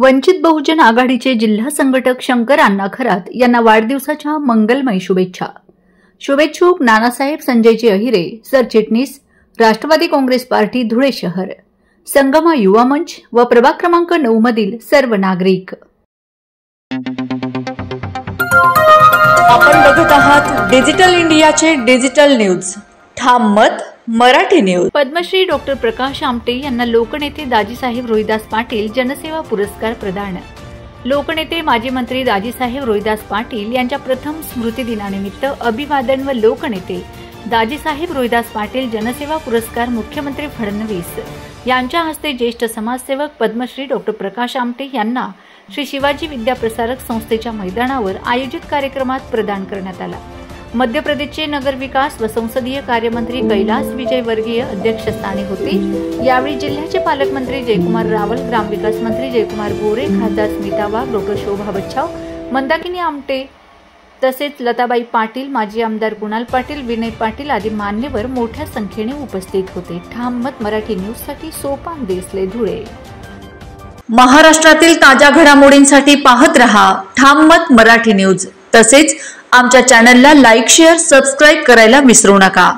वंचित बहुजन आघाडीचे जिल्हा संघटक शंकर अण्णा खरात यांना वाढदिवसाच्या मंगलमय शुभेच्छा। शुभेच्छुक नानासाहेब संजयजी अहिरे, सरचिटणीस राष्ट्रवादी काँग्रेस पार्टी धुळे शहर, संगमा युवा मंच व प्रभाग क्रमांक 9 मधील सर्व नागरिक। आपण बघत आहात डिजिटल इंडियाचे डिजिटल न्यूज, ठाम मत मराठी न्यूज। पद्मश्री डॉक्टर प्रकाश आमटे यांना लोकनेते दाजीसाहेब रोहिदास पाटील जनसेवा पुरस्कार प्रदान। लोकनेते माजी मंत्री दाजीसाहेब रोहिदास पाटील यांच्या प्रथम स्मृती दिनानिमित्त अभिवादन व लोकनेते दाजीसाहेब रोहिदास पाटील जनसेवा पुरस्कार मुख्यमंत्री फडणवीस यांच्या हस्ते ज्येष्ठ समाजसेवक पद्मश्री डॉक्टर प्रकाश आमटे यांना श्री शिवाजी विद्याप्रसारक संस्थेच्या मैदानावर आयोजित कार्यक्रमात प्रदान करण्यात आला। मध्य प्रदेशचे नगर विकास व संसदीय कार्यमंत्री कैलास विजय वर्गीय अध्यक्षस्थानी होते। यावेळी जिल्ह्याचे पालकमंत्री जयकुमार रावल, ग्रामविकास मंत्री जयकुमार गोरे, खासदार स्मिता वाघ, डॉक्टर शोभा बच्छाव, मंदाकिनी आमटे तसेच लताबाई पाटील, माजी आमदार कुणाल पाटील, विनय पाटील आदी मान्यवर मोठ्या संख्येने उपस्थित होते। ठाम मत मराठी न्यूज साठी सोपान देसले, धुळे। महाराष्ट्रातील ताज्या घडामोडींसाठी पाहत रहा ठाम मत मराठी न्यूज। तसेच आमच्या चॅनलला लाईक, शेअर, सबस्क्राइब करायला विसरू नका।